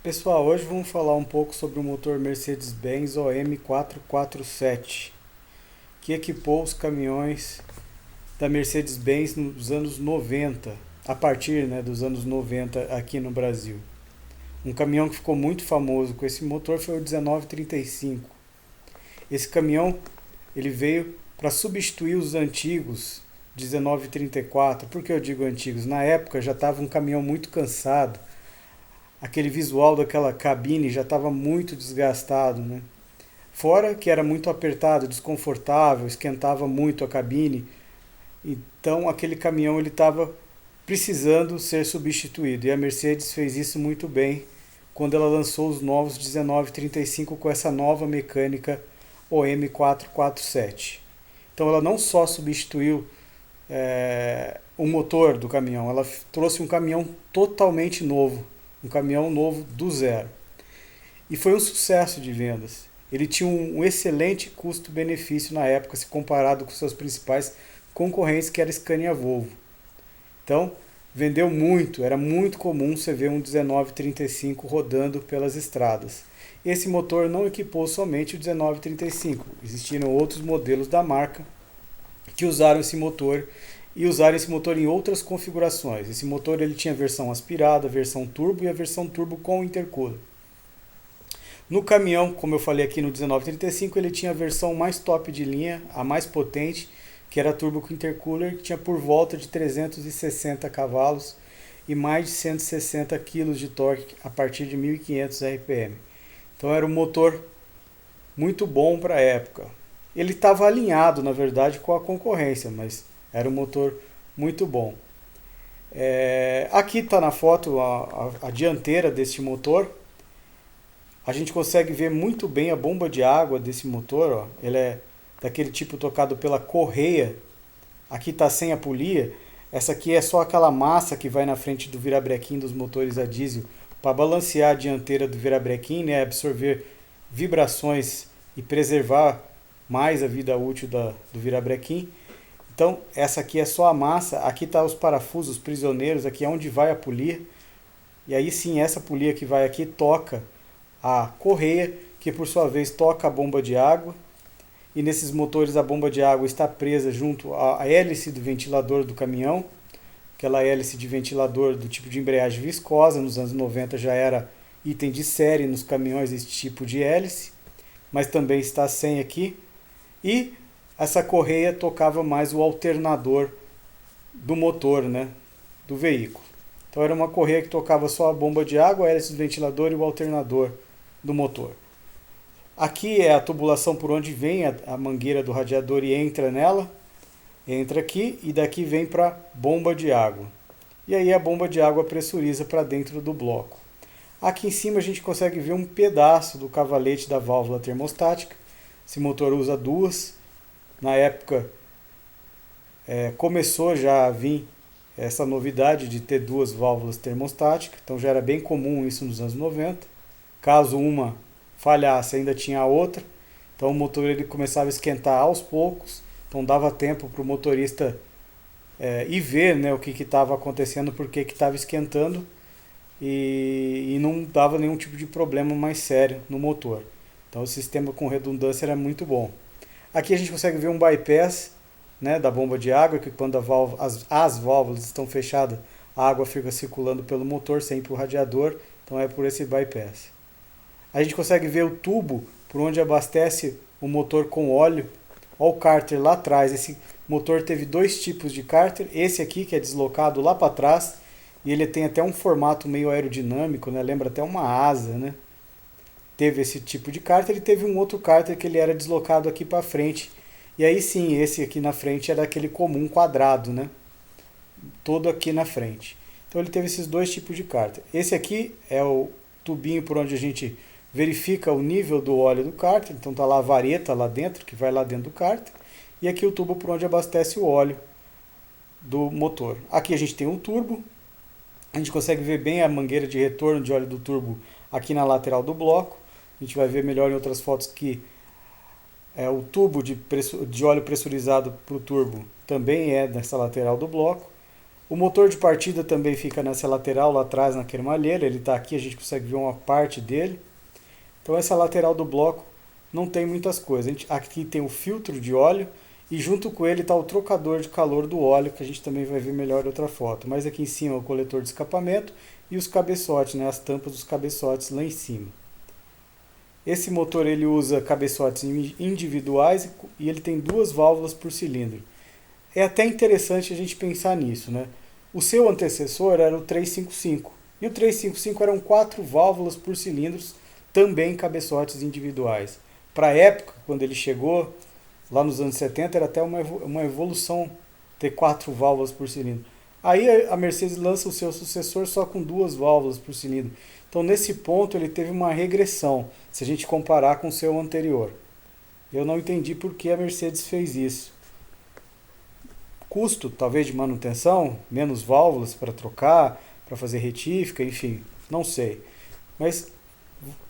Pessoal, hoje vamos falar um pouco sobre o motor Mercedes-Benz OM447, que equipou os caminhões da Mercedes-Benz nos anos 90, a partir, dos anos 90 aqui no Brasil. Um caminhão que ficou muito famoso com esse motor foi o 1935. Esse caminhão ele veio para substituir os antigos 1934. Por que eu digo antigos? Na época já estava um caminhão muito cansado, aquele visual daquela cabine já estava muito desgastado, né? Fora que era muito apertado, desconfortável, esquentava muito a cabine. Então aquele caminhão ele estava precisando ser substituído. E a Mercedes fez isso muito bem quando ela lançou os novos 1935 com essa nova mecânica OM447. Então ela não só substituiu o motor do caminhão, ela trouxe um caminhão totalmente novo, um caminhão novo do zero. E foi um sucesso de vendas. Ele tinha um excelente custo-benefício na época, se comparado com seus principais concorrentes, que era Scania e Volvo. Então, vendeu muito, era muito comum você ver um 1935 rodando pelas estradas. Esse motor não equipou somente o 1935, existiram outros modelos da marca que usaram esse motor e usaram esse motor em outras configurações. Esse motor ele tinha a versão aspirada, a versão turbo e a versão turbo com intercooler. No caminhão, como eu falei aqui no 1935, ele tinha a versão mais top de linha, a mais potente, que era a turbo com intercooler, que tinha por volta de 360 cavalos e mais de 160 kg de torque a partir de 1.500 RPM. Então era um motor muito bom para a época. Ele estava alinhado, na verdade, com a concorrência, mas era um motor muito bom. Aqui está na foto a dianteira deste motor. A gente consegue ver muito bem a bomba de água desse motor. Ó. Ele é daquele tipo tocado pela correia. Aqui está sem a polia. Essa aqui é só aquela massa que vai na frente do virabrequim dos motores a diesel para balancear a dianteira do virabrequim, né, absorver vibrações e preservar mais a vida útil do virabrequim. Então, essa aqui é só a massa. Aqui está os parafusos prisioneiros. Aqui é onde vai a polia. E aí sim, essa polia que vai aqui toca a correia, que por sua vez toca a bomba de água, e nesses motores a bomba de água está presa junto à hélice do ventilador do caminhão, aquela hélice de ventilador do tipo de embreagem viscosa. Nos anos 90 já era item de série nos caminhões esse tipo de hélice, mas também está sem aqui, e essa correia tocava mais o alternador do motor, né, do veículo. Então era uma correia que tocava só a bomba de água, a hélice do ventilador e o alternador do motor. Aqui é a tubulação por onde vem a mangueira do radiador e entra nela. Entra aqui e daqui vem para a bomba de água. E aí a bomba de água pressuriza para dentro do bloco. Aqui em cima a gente consegue ver um pedaço do cavalete da válvula termostática. Esse motor usa duas. Na época começou já a vir essa novidade de ter duas válvulas termostáticas. Então já era bem comum isso nos anos 90. Caso uma falhasse, ainda tinha a outra. Então o motor ele começava a esquentar aos poucos. Então dava tempo para o motorista ir ver, né, o que estava acontecendo, por que estava esquentando, e não dava nenhum tipo de problema mais sério no motor. Então o sistema com redundância era muito bom. Aqui a gente consegue ver um bypass, né, da bomba de água, que quando as válvulas estão fechadas, a água fica circulando pelo motor sem ir para o radiador. Então é por esse bypass. A gente consegue ver o tubo por onde abastece o motor com óleo. Olha o cárter lá atrás. Esse motor teve dois tipos de cárter. Esse aqui que é deslocado lá para trás, e ele tem até um formato meio aerodinâmico, né? Lembra até uma asa, né? Teve esse tipo de cárter. Ele teve um outro cárter que ele era deslocado aqui para frente. E aí sim, esse aqui na frente era aquele comum quadrado, né? Todo aqui na frente. Então ele teve esses dois tipos de cárter. Esse aqui é o tubinho por onde a gente verifica o nível do óleo do cárter. Então está lá a vareta lá dentro, que vai lá dentro do cárter. E aqui o tubo por onde abastece o óleo do motor. Aqui a gente tem um turbo. A gente consegue ver bem a mangueira de retorno de óleo do turbo aqui na lateral do bloco. A gente vai ver melhor em outras fotos que o tubo de óleo pressurizado para o turbo também é nessa lateral do bloco. O motor de partida também fica nessa lateral lá atrás na cremalheira, ele está aqui, a gente consegue ver uma parte dele. Então essa lateral do bloco não tem muitas coisas. Aqui tem o filtro de óleo e junto com ele está o trocador de calor do óleo, que a gente também vai ver melhor em outra foto. Mas aqui em cima o coletor de escapamento e os cabeçotes, né, as tampas dos cabeçotes lá em cima. Esse motor ele usa cabeçotes individuais e ele tem 2 válvulas por cilindro. É até interessante a gente pensar nisso, né? O seu antecessor era o 355 e o 355 eram 4 válvulas por cilindros, também cabeçotes individuais. Para a época, quando ele chegou, lá nos anos 70, era até uma evolução ter 4 válvulas por cilindro. Aí a Mercedes lança o seu sucessor só com 2 válvulas por cilindro. Então nesse ponto ele teve uma regressão, se a gente comparar com o seu anterior. Eu não entendi por que a Mercedes fez isso. Custo, talvez, de manutenção, menos válvulas para trocar, para fazer retífica, enfim, não sei. Mas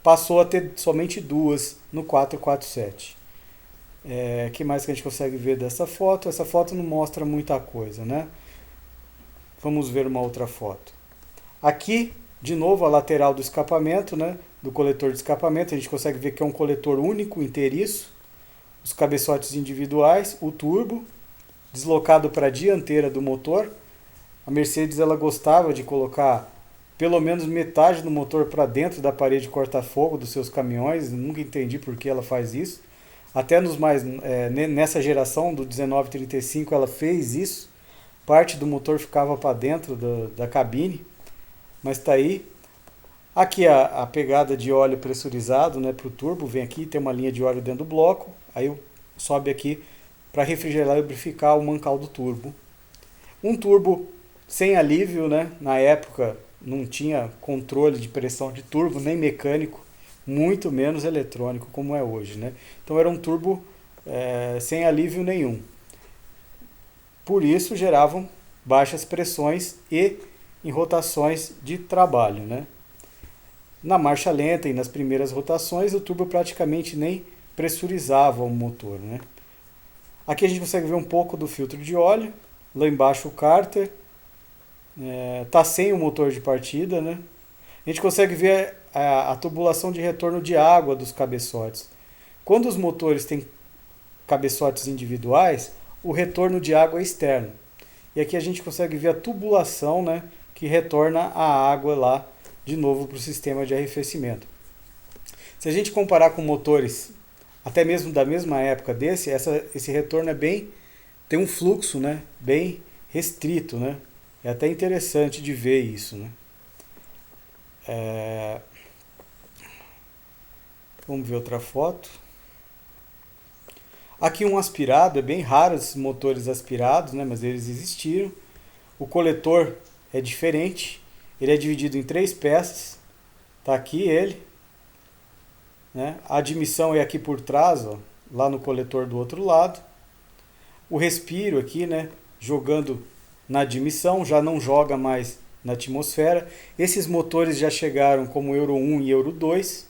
passou a ter somente 2 no 447. Que mais que a gente consegue ver dessa foto? Essa foto não mostra muita coisa, né? Vamos ver uma outra foto. Aqui, de novo, a lateral do escapamento, né? Do coletor de escapamento. A gente consegue ver que é um coletor único, inteiriço. Os cabeçotes individuais, o turbo, deslocado para a dianteira do motor. A Mercedes ela gostava de colocar pelo menos metade do motor para dentro da parede corta-fogo dos seus caminhões. Nunca entendi por que ela faz isso. Até nessa geração do 1935 ela fez isso. Parte do motor ficava para dentro da cabine, mas está aí. Aqui a pegada de óleo pressurizado, né, para o turbo, vem aqui, tem uma linha de óleo dentro do bloco, aí sobe aqui para refrigerar e lubrificar o mancal do turbo. Um turbo sem alívio, né, na época não tinha controle de pressão de turbo, nem mecânico, muito menos eletrônico como é hoje, né? Então era um turbo sem alívio nenhum. Por isso geravam baixas pressões e em rotações de trabalho, né? Na marcha lenta e nas primeiras rotações o turbo praticamente nem pressurizava o motor, né? Aqui a gente consegue ver um pouco do filtro de óleo, lá embaixo o cárter, tá sem o motor de partida, né? A gente consegue ver a tubulação de retorno de água dos cabeçotes. Quando os motores têm cabeçotes individuais, o retorno de água é externo. E aqui a gente consegue ver a tubulação, né, que retorna a água lá de novo para o sistema de arrefecimento. Se a gente comparar com motores até mesmo da mesma época esse retorno tem um fluxo, né, bem restrito, né? É até interessante de ver isso, né? Vamos ver outra foto. Aqui um aspirado, é bem raro esses motores aspirados, né, mas eles existiram. O coletor é diferente, ele é dividido em 3 peças. Tá aqui ele, né? A admissão é aqui por trás, ó, lá no coletor do outro lado. O respiro aqui, né, jogando na admissão, já não joga mais na atmosfera. Esses motores já chegaram como Euro 1 e Euro 2,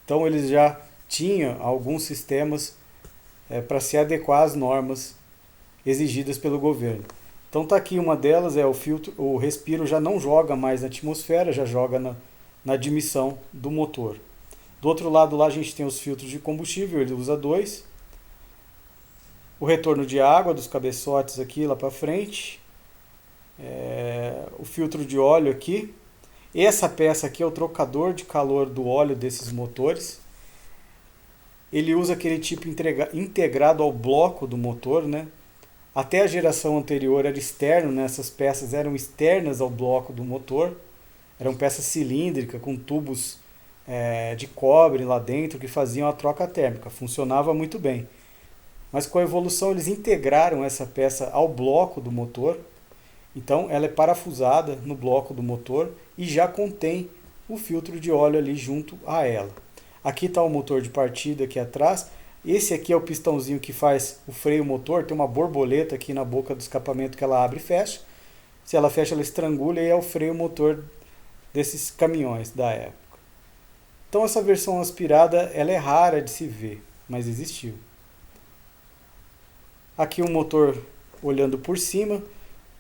então eles já tinham alguns sistemas para se adequar às normas exigidas pelo governo. Então tá aqui uma delas, o filtro, o respiro já não joga mais na atmosfera, já joga na admissão do motor. Do outro lado lá a gente tem os filtros de combustível, ele usa 2. O retorno de água dos cabeçotes aqui lá para frente. O filtro de óleo aqui. Essa peça aqui é o trocador de calor do óleo desses motores. Ele usa aquele tipo integrado ao bloco do motor, né? Até a geração anterior era externo, né? Essas peças eram externas ao bloco do motor. Eram peças cilíndricas com tubos de cobre lá dentro que faziam a troca térmica. Funcionava muito bem. Mas com a evolução eles integraram essa peça ao bloco do motor. Então ela é parafusada no bloco do motor e já contém o filtro de óleo ali junto a ela. Aqui está o motor de partida aqui atrás. Esse aqui é o pistãozinho que faz o freio motor. Tem uma borboleta aqui na boca do escapamento que ela abre e fecha. Se ela fecha, ela estrangula e é o freio motor desses caminhões da época. Então essa versão aspirada ela é rara de se ver, mas existiu. Aqui um motor olhando por cima.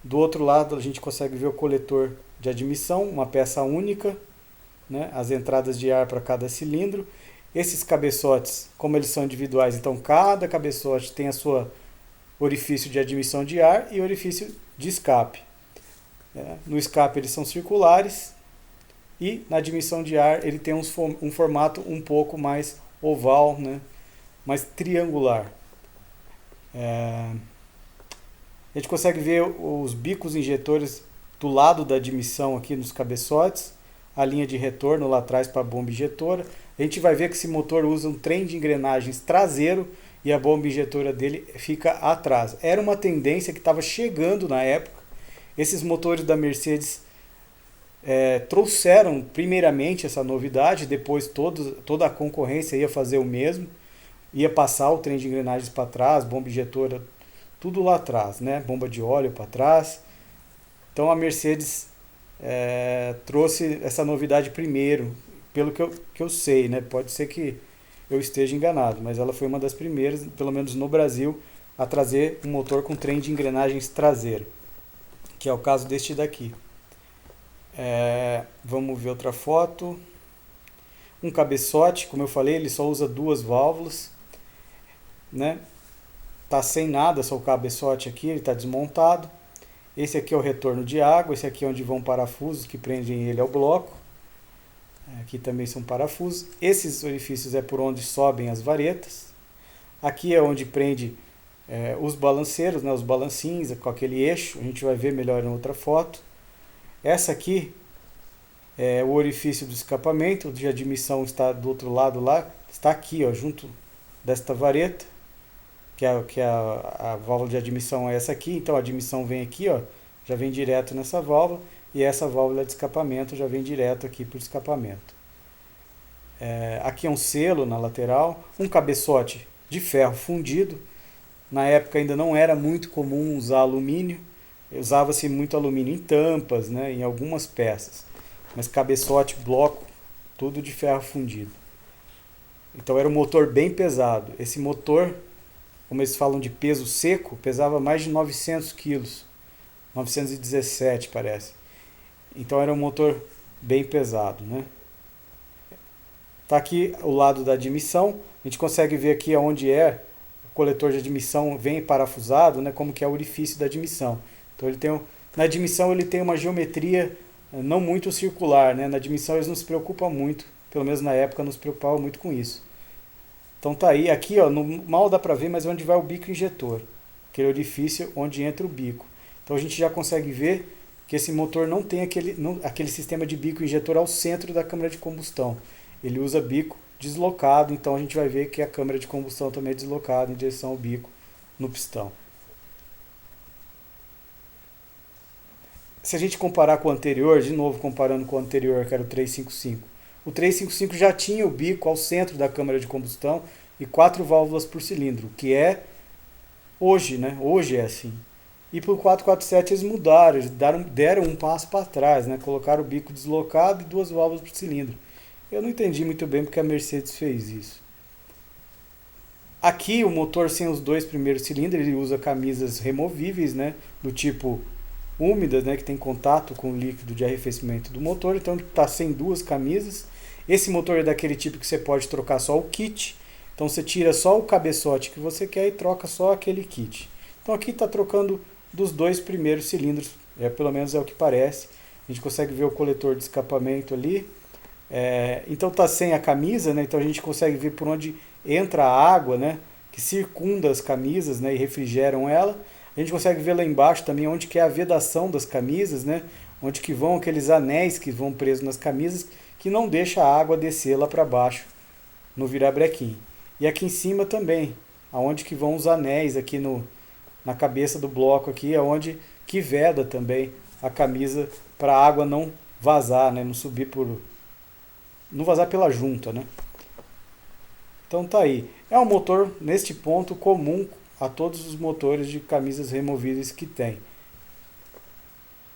Do outro lado a gente consegue ver o coletor de admissão, uma peça única, né? As entradas de ar para cada cilindro. Esses cabeçotes, como eles são individuais, então cada cabeçote tem a sua orifício de admissão de ar e orifício de escape. No escape eles são circulares e na admissão de ar ele tem um formato um pouco mais oval, né? Mais triangular. A gente consegue ver os bicos injetores do lado da admissão aqui nos cabeçotes, a linha de retorno lá atrás para a bomba injetora. A gente vai ver que esse motor usa um trem de engrenagens traseiro e a bomba injetora dele fica atrás. Era uma tendência que estava chegando na época. Esses motores da Mercedes trouxeram primeiramente essa novidade, depois toda a concorrência ia fazer o mesmo, ia passar o trem de engrenagens para trás, bomba injetora, tudo lá atrás, né? Bomba de óleo para trás. Então a Mercedes trouxe essa novidade primeiro, pelo que eu sei, né? Pode ser que eu esteja enganado, mas ela foi uma das primeiras, pelo menos no Brasil, a trazer um motor com trem de engrenagens traseiro, que é o caso deste daqui. Vamos ver outra foto. Um cabeçote, como eu falei, ele só usa duas válvulas, né? Tá sem nada, só o cabeçote aqui, ele está desmontado. Esse aqui é o retorno de água, esse aqui é onde vão parafusos que prendem ele ao bloco. Aqui também são parafusos. Esses orifícios é por onde sobem as varetas. Aqui é onde prende os balanceiros, né, os balancinhos com aquele eixo. A gente vai ver melhor em outra foto. Essa aqui é o orifício do escapamento. O de admissão está do outro lado lá. Está aqui, ó, junto desta vareta. Que a válvula de admissão é essa aqui. Então a admissão vem aqui, ó, já vem direto nessa válvula. E essa válvula de escapamento já vem direto aqui para o escapamento. Aqui é um selo na lateral, um cabeçote de ferro fundido. Na época ainda não era muito comum usar alumínio, usava-se muito alumínio em tampas, né, em algumas peças. Mas cabeçote, bloco, tudo de ferro fundido. Então era um motor bem pesado. Esse motor, como eles falam de peso seco, pesava mais de 900 quilos, 917 parece. Então era um motor bem pesado, né? Tá aqui o lado da admissão. A gente consegue ver aqui onde o coletor de admissão vem parafusado, né? Como que é o orifício da admissão. Então ele tem na admissão ele tem uma geometria não muito circular, né? Na admissão eles não se preocupam muito, pelo menos na época não se preocupavam muito com isso. Então tá aí, aqui ó, mal dá para ver, mas é onde vai o bico injetor, aquele orifício onde entra o bico. Então a gente já consegue ver que esse motor não tem aquele sistema de bico injetor ao centro da câmara de combustão. Ele usa bico deslocado, então a gente vai ver que a câmara de combustão também é deslocada em direção ao bico no pistão. Se a gente comparar com o anterior, de novo comparando com o anterior, que era o 355, o 355 já tinha o bico ao centro da câmara de combustão e 4 válvulas por cilindro, que é hoje, né? Hoje é assim. E para o 447 eles mudaram, eles deram um passo para trás, né? Colocaram o bico deslocado e 2 válvulas por cilindro. Eu não entendi muito bem porque a Mercedes fez isso. Aqui o motor sem os 2 primeiros cilindros, ele usa camisas removíveis, né? Do tipo úmidas, né? Que tem contato com o líquido de arrefecimento do motor, então está sem 2 camisas. Esse motor é daquele tipo que você pode trocar só o kit, então você tira só o cabeçote que você quer e troca só aquele kit. Então aqui está trocando dos 2 primeiros cilindros, pelo menos é o que parece. A gente consegue ver o coletor de escapamento ali. Então está sem a camisa, né? Então a gente consegue ver por onde entra a água, né? Que circunda as camisas, né? E refrigeram ela. A gente consegue ver lá embaixo também onde que é a vedação das camisas, né? Onde que vão aqueles anéis que vão presos nas camisas, que não deixa a água descer lá para baixo no virabrequim. E aqui em cima também, aonde que vão os anéis aqui na cabeça do bloco aqui, é onde que veda também a camisa para a água não vazar, né? Não vazar pela junta, né? Então tá aí. É um motor, neste ponto, comum a todos os motores de camisas removíveis que tem.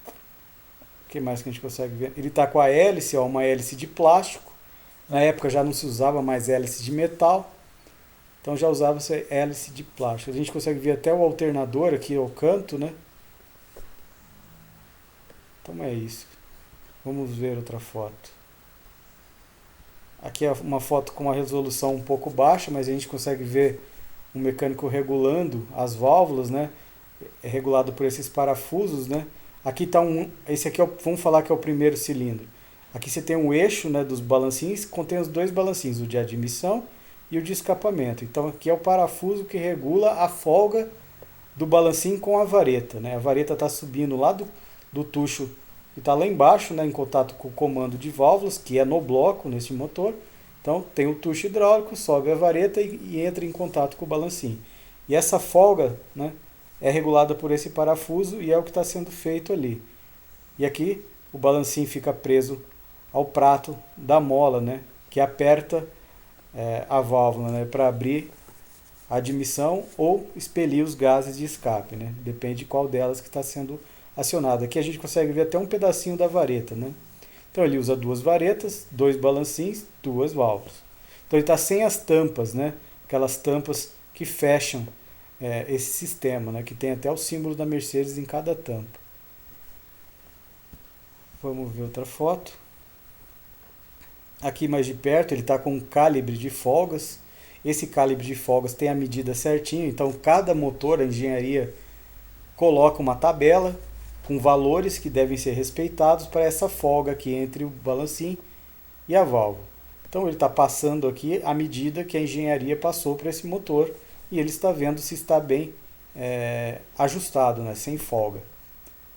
O que mais que a gente consegue ver? Ele está com a hélice, ó, uma hélice de plástico. Na época já não se usava mais hélice de metal. Então já usava-se hélice de plástico. A gente consegue ver até o alternador aqui ao canto, né? Então é isso. Vamos ver outra foto. Aqui é uma foto com uma resolução um pouco baixa, mas a gente consegue ver um mecânico regulando as válvulas, né? É regulado por esses parafusos, né? Aqui está esse aqui vamos falar que é o primeiro cilindro. Aqui você tem um eixo, né, dos balancinhos, que contém os dois balancinhos, o de admissão e o de escapamento. Então aqui é o parafuso que regula a folga do balancinho com a vareta, né? A vareta está subindo lá do tucho que está lá embaixo, né, em contato com o comando de válvulas, que é no bloco, nesse motor. Então tem o tucho hidráulico, sobe a vareta e entra em contato com o balancinho. E essa folga, né, é regulada por esse parafuso e é o que está sendo feito ali. E aqui o balancinho fica preso ao prato da mola, né, que aperta a válvula, né, para abrir a admissão ou expelir os gases de escape, né? Depende de qual delas que está sendo acionada. Aqui a gente consegue ver até um pedacinho da vareta, né? Então ele usa duas varetas, dois balancinhos, duas válvulas. Então ele está sem as tampas, né? Aquelas tampas que fecham esse sistema, né? Que tem até o símbolo da Mercedes em cada tampa. Vamos ver outra foto. Aqui mais de perto ele está com um calibre de folgas. Esse calibre de folgas tem a medida certinha, então cada motor, a engenharia coloca uma tabela com valores que devem ser respeitados para essa folga aqui entre o balancinho e a válvula. Então ele está passando aqui a medida que a engenharia passou para esse motor e ele está vendo se está bem ajustado, né, sem folga.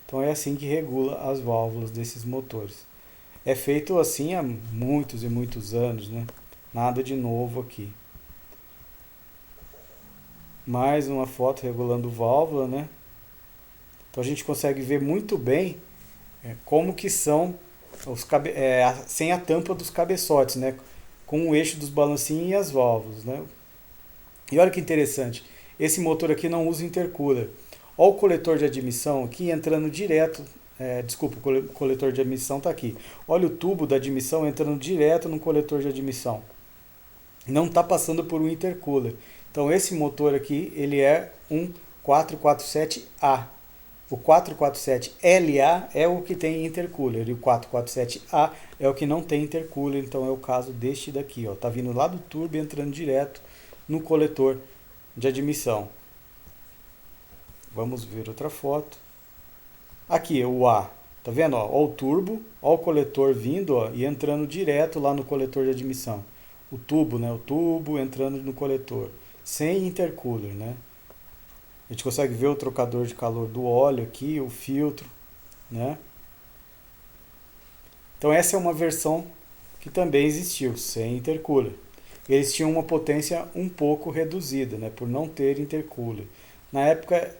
Então é assim que regula as válvulas desses motores. É feito assim há muitos e muitos anos, né? Nada de novo aqui. Mais uma foto regulando válvula, né? Então a gente consegue ver muito bem como que são sem a tampa dos cabeçotes, né? Com o eixo dos balancinhos e as válvulas, né? E olha que interessante, esse motor aqui não usa intercooler. Olha o coletor de admissão aqui entrando direto, desculpa, o coletor de admissão está aqui. Olha o tubo da admissão entrando direto no coletor de admissão. Não está passando por um intercooler. Então esse motor aqui, ele é um 447A. O 447LA é o que tem intercooler e o 447A é o que não tem intercooler, então é o caso deste daqui, ó. Tá vindo lá do turbo e entrando direto no coletor de admissão. Vamos ver outra foto. Aqui o A, tá vendo? Ó, o turbo, ó o coletor vindo, ó, e entrando direto lá no coletor de admissão. O tubo, né? O tubo entrando no coletor, sem intercooler, né? A gente consegue ver o trocador de calor do óleo aqui, o filtro, né? Então essa é uma versão que também existiu, sem intercooler. Eles tinham uma potência um pouco reduzida, né? Por não ter intercooler. Na época,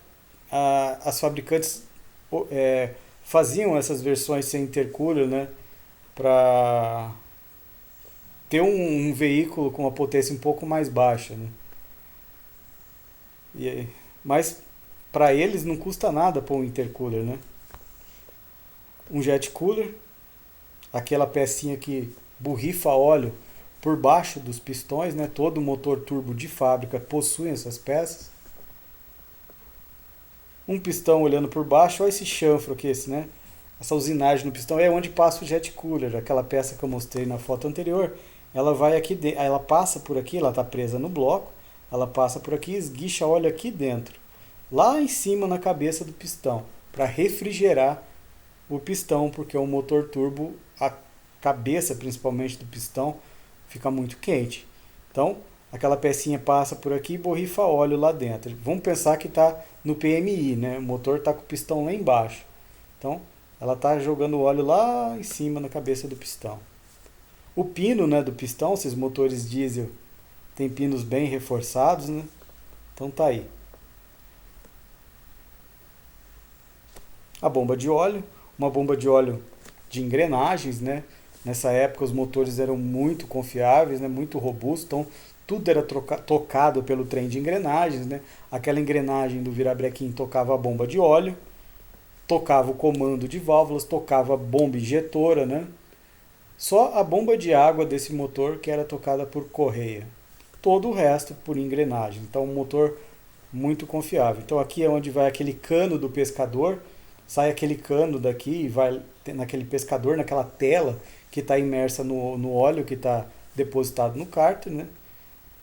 as fabricantes faziam essas versões sem intercooler, né? Para ter um veículo com uma potência um pouco mais baixa, né? Mas para eles não custa nada pôr um intercooler, né? Um jet cooler, aquela pecinha que borrifa óleo por baixo dos pistões, né? Todo motor turbo de fábrica possui essas peças. Um pistão olhando por baixo, olha esse chanfro aqui, né? Essa usinagem no pistão é onde passa o jet cooler, aquela peça que eu mostrei na foto anterior. Ela vai aqui, ela passa por aqui, ela está presa no bloco. Ela passa por aqui e esguicha óleo aqui dentro, lá em cima na cabeça do pistão, para refrigerar o pistão, porque o motor turbo, a cabeça principalmente do pistão, fica muito quente. Então, aquela pecinha passa por aqui e borrifa óleo lá dentro. Vamos pensar que está no PMI, né? O motor está com o pistão lá embaixo. Então, ela está jogando óleo lá em cima na cabeça do pistão. O pino, né, do pistão, esses motores diesel tem pinos bem reforçados, né? Então tá aí. A bomba de óleo, uma bomba de óleo de engrenagens, né? Nessa época os motores eram muito confiáveis, né? Muito robustos, então tudo era tocado pelo trem de engrenagens, né? Aquela engrenagem do virabrequim tocava a bomba de óleo, tocava o comando de válvulas, tocava a bomba injetora, né? Só a bomba de água desse motor que era tocada por correia. Todo o resto por engrenagem. Então um motor muito confiável. Então aqui é onde vai aquele cano do pescador. sai aquele cano daqui e vai naquele pescador, naquela tela que está imersa no óleo que está depositado no cárter, né?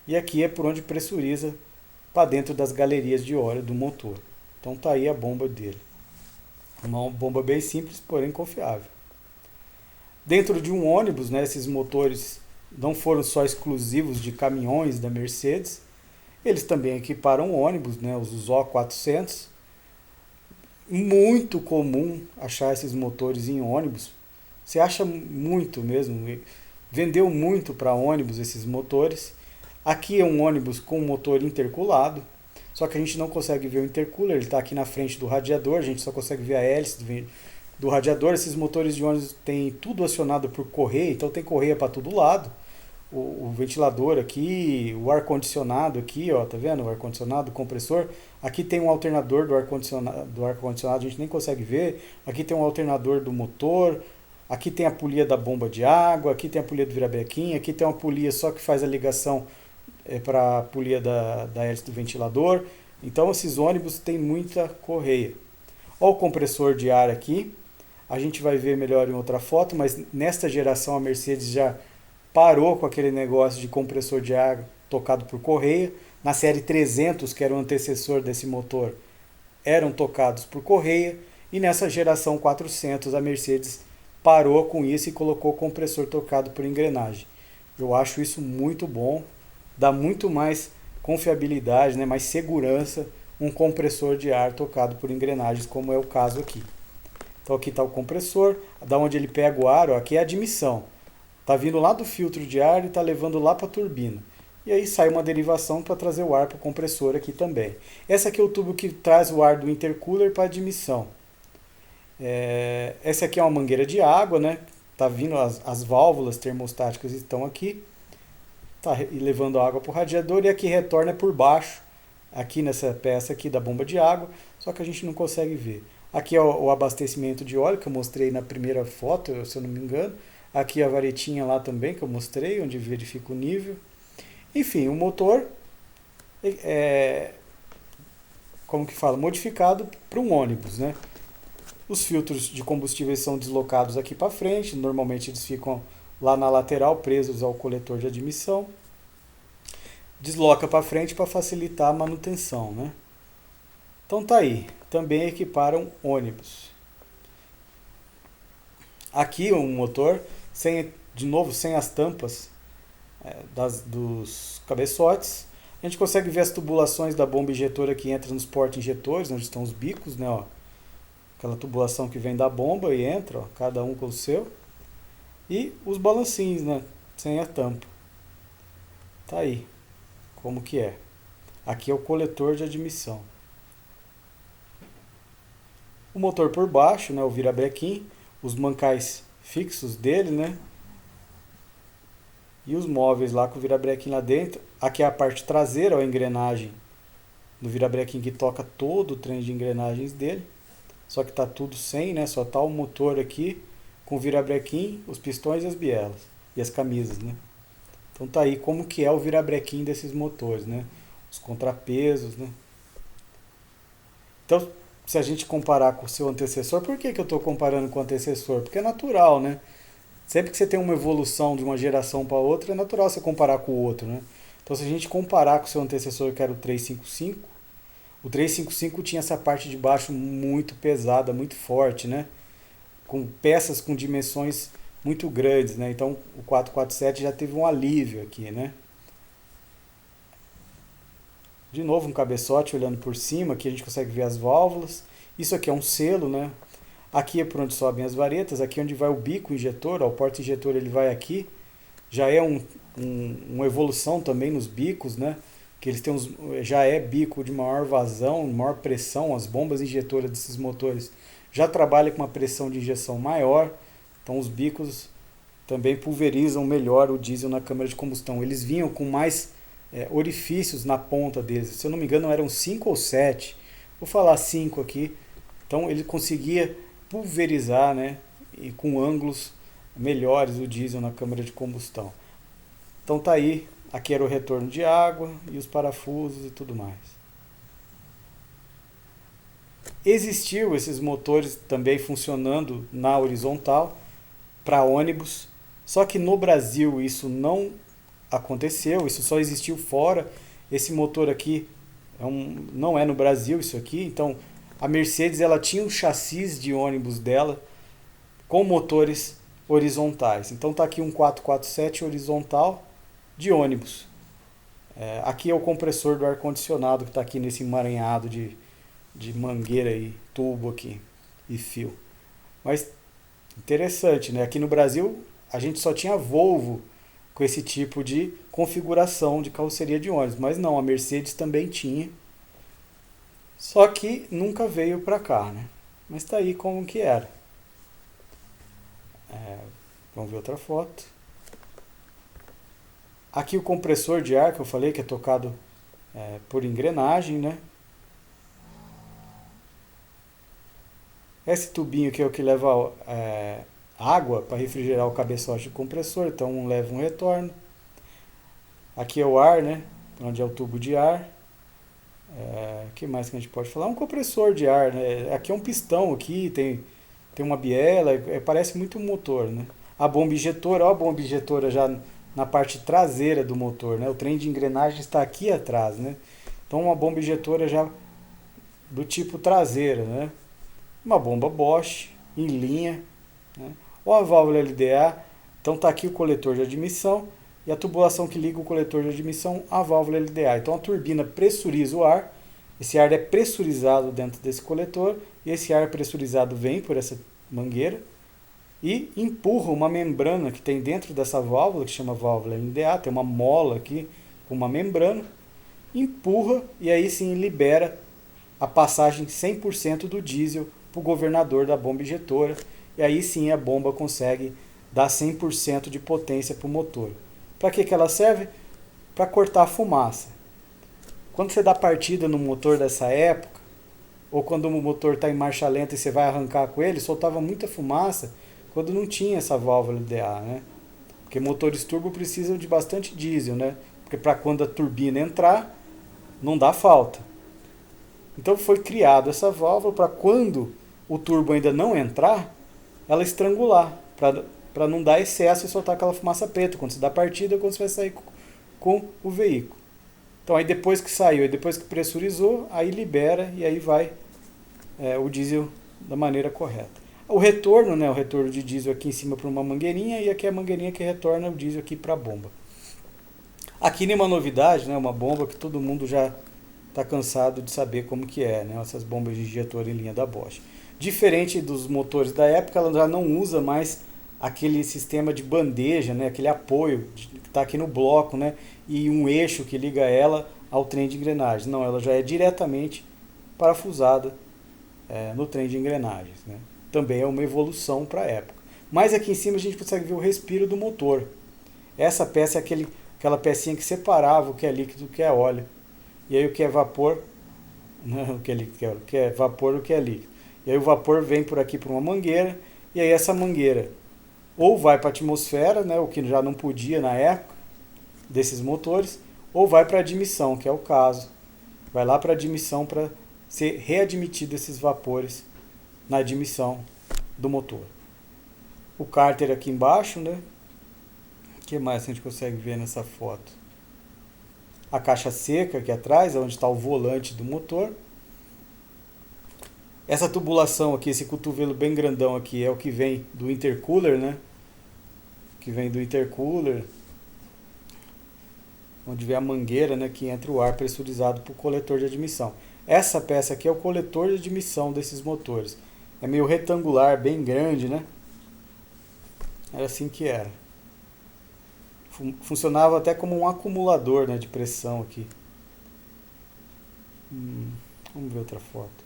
E aqui é por onde pressuriza para dentro das galerias de óleo do motor. Então tá aí a bomba dele. Uma bomba bem simples, porém confiável. Dentro de um ônibus, né, esses motores não foram só exclusivos de caminhões da Mercedes, eles também equiparam ônibus, né, os O400. Muito comum achar esses motores em ônibus. Você acha muito mesmo. Vendeu muito para ônibus esses motores. Aqui é um ônibus com motor interculado, só que a gente não consegue ver o intercooler, ele está aqui na frente do radiador, a gente só consegue ver a hélice do radiador. Esses motores de ônibus têm tudo acionado por correia, então tem correia para todo lado. O ventilador aqui, o ar-condicionado aqui, ó, tá vendo? O ar-condicionado, o compressor. Aqui tem um alternador do ar-condicionado, a gente nem consegue ver. Aqui tem um alternador do motor. Aqui tem a polia da bomba de água, aqui tem a polia do virabrequim, aqui tem uma polia só que faz a ligação para a polia da hélice do ventilador. Então esses ônibus têm muita correia. Olha o compressor de ar aqui. A gente vai ver melhor em outra foto, mas nesta geração a Mercedes já parou com aquele negócio de compressor de ar tocado por correia. Na série 300, que era o antecessor desse motor, eram tocados por correia. E nessa geração 400 a Mercedes parou com isso e colocou o compressor tocado por engrenagem. Eu acho isso muito bom, dá muito mais confiabilidade, né, mais segurança um compressor de ar tocado por engrenagens, como é o caso aqui. Então aqui está o compressor, da onde ele pega o ar, ó, aqui é a admissão. Está vindo lá do filtro de ar e está levando lá para a turbina. E aí sai uma derivação para trazer o ar para o compressor aqui também. Esse aqui é o tubo que traz o ar do intercooler para a admissão. Essa aqui é uma mangueira de água, né? Tá vindo as válvulas termostáticas estão aqui, tá levando a água para o radiador, e aqui retorna por baixo, aqui nessa peça aqui da bomba de água, só que a gente não consegue ver. Aqui é o abastecimento de óleo que eu mostrei na primeira foto, se eu não me engano. Aqui a varetinha lá também que eu mostrei, onde verifica o nível. Enfim, o motor como que fala, modificado para um ônibus, né? Os filtros de combustíveis são deslocados aqui para frente, normalmente eles ficam lá na lateral, presos ao coletor de admissão. Desloca para frente para facilitar a manutenção, né? Então tá aí, também equiparam ônibus. Aqui um motor, de novo sem as tampas dos cabeçotes. A gente consegue ver as tubulações da bomba injetora que entra nos porta-injetores, onde estão os bicos, né? Ó. Aquela tubulação que vem da bomba e entra, ó, cada um com o seu. E os balancinhos, né? Sem a tampa. Tá aí, como que é. Aqui é o coletor de admissão. O motor por baixo, né? O virabrequim, os mancais fixos dele, né? E os móveis lá com o virabrequim lá dentro. Aqui é a parte traseira, a engrenagem do virabrequim que toca todo o trem de engrenagens dele. Só que está tudo sem, né? Só está o motor aqui com o virabrequim, os pistões e as bielas. E as camisas, né? Então tá aí como que é o virabrequim desses motores, né? Os contrapesos, né? Então, se a gente comparar com o seu antecessor, por que eu estou comparando com o antecessor? Porque é natural, né? Sempre que você tem uma evolução de uma geração para outra, é natural você comparar com o outro, né? Então, se a gente comparar com o seu antecessor, que era o 355, o 355 tinha essa parte de baixo muito pesada, muito forte, né? Com peças com dimensões muito grandes, né? Então, o 447 já teve um alívio aqui, né? De novo, um cabeçote olhando por cima, aqui a gente consegue ver as válvulas. Isso aqui é um selo, né? Aqui é por onde sobem as varetas, aqui é onde vai o bico injetor, ó, o porta-injetor ele vai aqui. Já é uma evolução também nos bicos, né? Que eles têm já é bico de maior vazão, maior pressão, as bombas injetoras desses motores já trabalham com uma pressão de injeção maior, então os bicos também pulverizam melhor o diesel na câmara de combustão. Eles vinham com mais orifícios na ponta deles, se eu não me engano eram 5 ou 7, vou falar 5 aqui, então ele conseguia pulverizar, né, e com ângulos melhores o diesel na câmara de combustão. Então tá aí, aqui era o retorno de água e os parafusos e tudo mais. Existiu esses motores também funcionando na horizontal para ônibus, só que no Brasil isso não aconteceu, isso só existiu fora. Esse motor aqui não é no Brasil isso aqui, então a Mercedes ela tinha um chassis de ônibus dela com motores horizontais. Então está aqui um 447 horizontal de ônibus. Aqui é o compressor do ar-condicionado que está aqui nesse emaranhado de mangueira e tubo aqui e fio. Mas interessante, né? Aqui no Brasil a gente só tinha Volvo com esse tipo de configuração de carroceria de ônibus, mas não, a Mercedes também tinha. Só que nunca veio para cá, né? Mas está aí como que era. Vamos ver outra foto. Aqui o compressor de ar que eu falei que é tocado por engrenagem, né? Esse tubinho aqui é o que leva água para refrigerar o cabeçote do compressor, então um leva um retorno. Aqui é o ar, né? Onde é o tubo de ar. O que mais que a gente pode falar? Um compressor de ar, né? Aqui é um pistão, aqui tem uma biela, parece muito um motor, né? A bomba injetora, ó, a bomba injetora já na parte traseira do motor, né? O trem de engrenagem está aqui atrás, né? Então uma bomba injetora já do tipo traseira, né? Uma bomba Bosch em linha, né? Ou a válvula LDA, então está aqui o coletor de admissão e a tubulação que liga o coletor de admissão à válvula LDA. Então a turbina pressuriza o ar, esse ar é pressurizado dentro desse coletor e esse ar pressurizado vem por essa mangueira e empurra uma membrana que tem dentro dessa válvula, que chama válvula LDA, tem uma mola aqui com uma membrana, empurra e aí sim libera a passagem 100% do diesel para o governador da bomba injetora, e aí sim a bomba consegue dar 100% de potência para o motor. Para que ela serve? Para cortar a fumaça. Quando você dá partida no motor dessa época, ou quando o motor está em marcha lenta e você vai arrancar com ele, soltava muita fumaça quando não tinha essa válvula LDA, né? Porque motores turbo precisam de bastante diesel, né? Porque para quando a turbina entrar, não dá falta. Então foi criada essa válvula para quando o turbo ainda não entrar, ela estrangular, para não dar excesso e soltar aquela fumaça preta, quando você dá partida, quando você vai sair com o veículo. Então aí depois que saiu, depois que pressurizou, aí libera e aí vai o diesel da maneira correta. O retorno, né, o retorno de diesel aqui em cima para uma mangueirinha e aqui é a mangueirinha que retorna o diesel aqui para a bomba. Aqui nenhuma novidade, né, uma bomba que todo mundo já está cansado de saber como que é, né, essas bombas de injetor em linha da Bosch. Diferente dos motores da época, ela já não usa mais aquele sistema de bandeja, né, aquele apoio que está aqui no bloco, né, e um eixo que liga ela ao trem de engrenagem. Não, ela já é diretamente parafusada no trem de engrenagens, né. Também é uma evolução para a época. Mas aqui em cima a gente consegue ver o respiro do motor. Essa peça é aquela pecinha que separava o que é líquido do que é óleo. E aí o que é vapor, não, o que é líquido, o que é vapor, o que é líquido. E aí o vapor vem por aqui por uma mangueira, e aí essa mangueira ou vai para a atmosfera, né, o que já não podia na época desses motores, ou vai para a admissão, que é o caso. Vai lá para a admissão para ser readmitido esses vapores na admissão do motor. O cárter aqui embaixo, né? O que mais a gente consegue ver nessa foto? A caixa seca aqui atrás, onde está o volante do motor. Essa tubulação aqui, esse cotovelo bem grandão aqui, é o que vem do intercooler, né? Que vem do intercooler, onde vem a mangueira, né, que entra o ar pressurizado para o coletor de admissão. Essa peça aqui é o coletor de admissão desses motores. É meio retangular, bem grande, né? Era assim que era. Funcionava até como um acumulador, né, de pressão aqui. Vamos ver outra foto.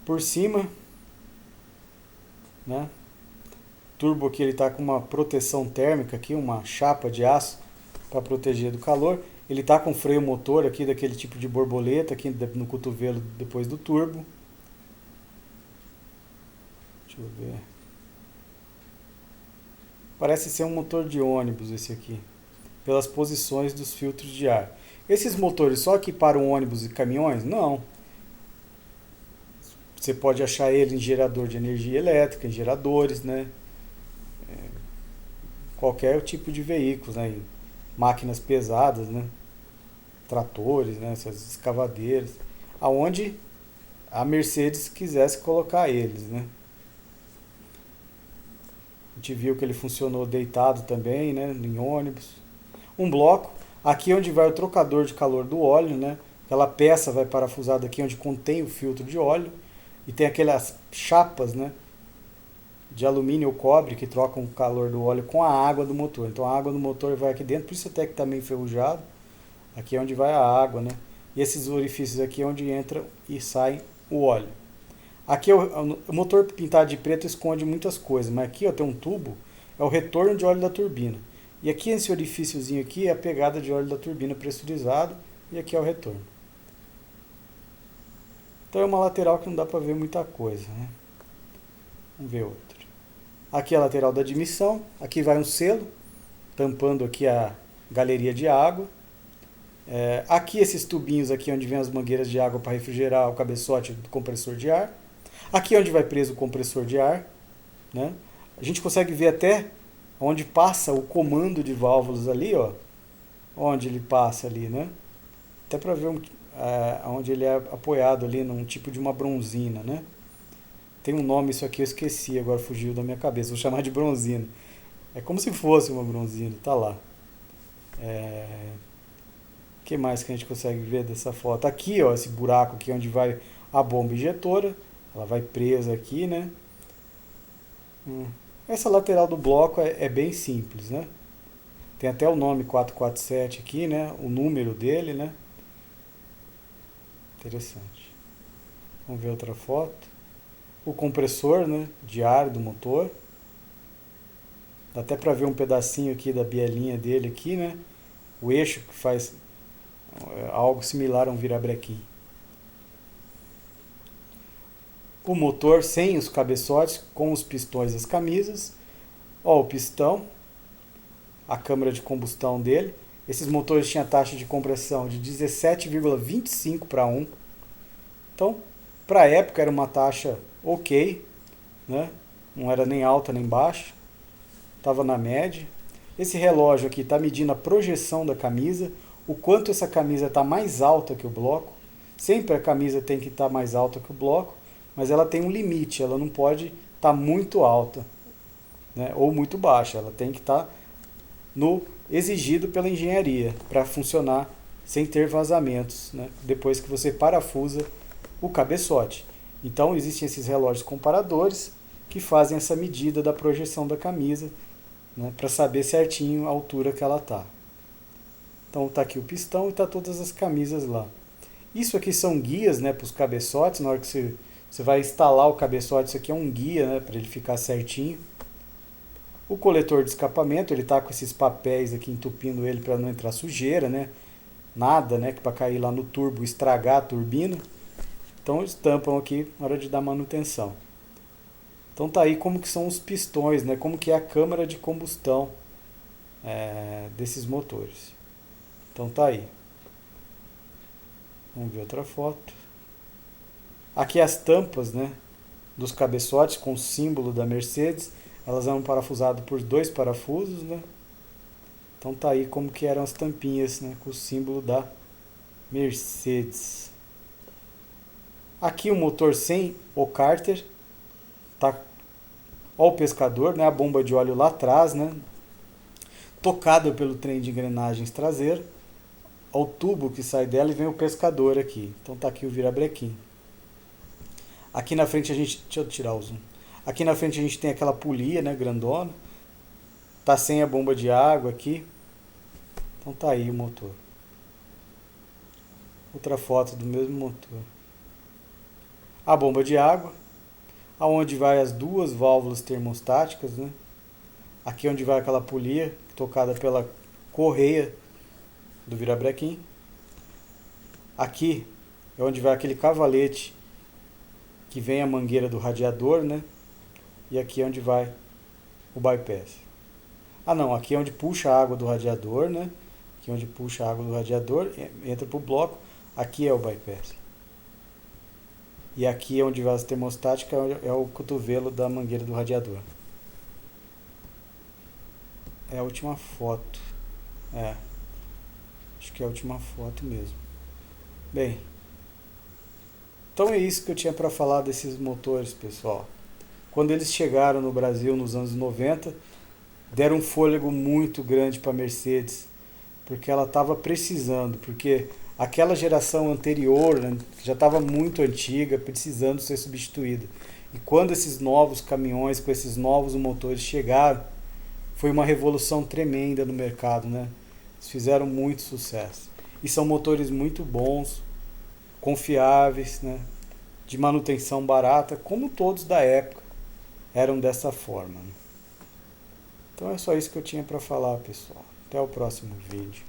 Por cima, né? Turbo aqui ele está com uma proteção térmica aqui, uma chapa de aço para proteger do calor. Ele está com freio motor aqui daquele tipo de borboleta aqui no cotovelo depois do turbo. Deixa eu ver. Parece ser um motor de ônibus esse aqui, pelas posições dos filtros de ar. Esses motores só que para ônibus e caminhões? Não. Você pode achar ele em gerador de energia elétrica, em geradores, né? Qualquer tipo de veículos, né? Em máquinas pesadas, né? Tratores, né? Essas escavadeiras. Aonde a Mercedes quisesse colocar eles, né? A gente viu que ele funcionou deitado também, né? Em ônibus. Um bloco. Aqui é onde vai o trocador de calor do óleo, né? Aquela peça vai parafusada aqui onde contém o filtro de óleo. E tem aquelas chapas, né? De alumínio ou cobre que trocam o calor do óleo com a água do motor. Então a água do motor vai aqui dentro, por isso até que está meio enferrujado. Aqui é onde vai a água, né? E esses orifícios aqui é onde entra e sai o óleo. Aqui o motor pintado de preto esconde muitas coisas, mas aqui ó, tem um tubo, é o retorno de óleo da turbina. E aqui esse orifíciozinho aqui é a pegada de óleo da turbina pressurizado e aqui é o retorno. Então é uma lateral que não dá para ver muita coisa, né? Vamos ver outra. Aqui é a lateral da admissão, aqui vai um selo, tampando aqui a galeria de água. Aqui esses tubinhos aqui onde vem as mangueiras de água para refrigerar o cabeçote do compressor de ar. Aqui é onde vai preso o compressor de ar, né? A gente consegue ver até onde passa o comando de válvulas ali, ó. Onde ele passa ali, né? Até para ver onde ele é apoiado ali num tipo de uma bronzina, né? Tem um nome isso aqui, eu esqueci, agora fugiu da minha cabeça. Vou chamar de bronzina. É como se fosse uma bronzina, tá lá. O que mais que a gente consegue ver dessa foto? Aqui, ó, esse buraco aqui onde vai a bomba injetora. Ela vai presa aqui, né? Essa lateral do bloco é bem simples, né? Tem até o nome 447 aqui, né? O número dele, né? Interessante. Vamos ver outra foto. O compressor, né, de ar do motor. Dá até para ver um pedacinho aqui da bielinha dele aqui, né? O eixo que faz algo similar a um virabrequim. O motor sem os cabeçotes, com os pistões e as camisas. Ó, o pistão, a câmara de combustão dele. Esses motores tinham taxa de compressão de 17,25 para 1. Então, para a época era uma taxa ok, né? Não era nem alta nem baixa, estava na média. Esse relógio aqui está medindo a projeção da camisa, o quanto essa camisa está mais alta que o bloco. Sempre a camisa tem que estar mais alta que o bloco, mas ela tem um limite, ela não pode estar muito alta, né? Ou muito baixa, ela tem que estar no exigido pela engenharia para funcionar sem ter vazamentos, né? Depois que você parafusa o cabeçote. Então existem esses relógios comparadores que fazem essa medida da projeção da camisa, né, para saber certinho a altura que ela está. Então está aqui o pistão e está todas as camisas lá. Isso aqui são guias, né, para os cabeçotes. Na hora que você vai instalar o cabeçote, isso aqui é um guia, né, para ele ficar certinho. O coletor de escapamento, ele está com esses papéis aqui entupindo ele para não entrar sujeira, né? Nada, né, para cair lá no turbo, estragar a turbina. Então eles tampam aqui na hora de dar manutenção. Então tá aí como que são os pistões, né? Como que é a câmara de combustão desses motores. Então tá aí. Vamos ver outra foto. Aqui as tampas, né, dos cabeçotes com o símbolo da Mercedes. Elas eram parafusadas por 2 parafusos, né? Então tá aí como que eram as tampinhas, né, com o símbolo da Mercedes. Aqui o motor sem o cárter, tá? Ó o pescador, né? A bomba de óleo lá atrás, né? Tocada pelo trem de engrenagens traseiro. Ó o tubo que sai dela e vem o pescador aqui. Então tá aqui o virabrequim. Aqui na frente a gente, deixa eu tirar o zoom. Aqui na frente a gente tem aquela polia, né, grandona. Tá sem a bomba de água aqui. Então tá aí o motor. Outra foto do mesmo motor. A bomba de água, aonde vai as 2 válvulas termostáticas, né? Aqui é onde vai aquela polia tocada pela correia do virabrequim. Aqui é onde vai aquele cavalete que vem a mangueira do radiador, né? E aqui é onde vai o bypass. Ah não, aqui é onde puxa a água do radiador, né? Aqui é onde puxa a água do radiador, entra para o bloco. Aqui é o bypass. E aqui onde vai a termostática é o cotovelo da mangueira do radiador. É a última foto. É, acho que é a última foto mesmo. Bem, então é isso que eu tinha para falar desses motores, pessoal. Quando eles chegaram no Brasil nos anos 90, deram um fôlego muito grande para a Mercedes, porque ela estava precisando, porque aquela geração anterior, né, já estava muito antiga, precisando ser substituída. E quando esses novos caminhões com esses novos motores chegaram, foi uma revolução tremenda no mercado, né? Eles fizeram muito sucesso. E são motores muito bons, confiáveis, né? De manutenção barata, como todos da época eram dessa forma, né? Então é só isso que eu tinha para falar, pessoal. Até o próximo vídeo.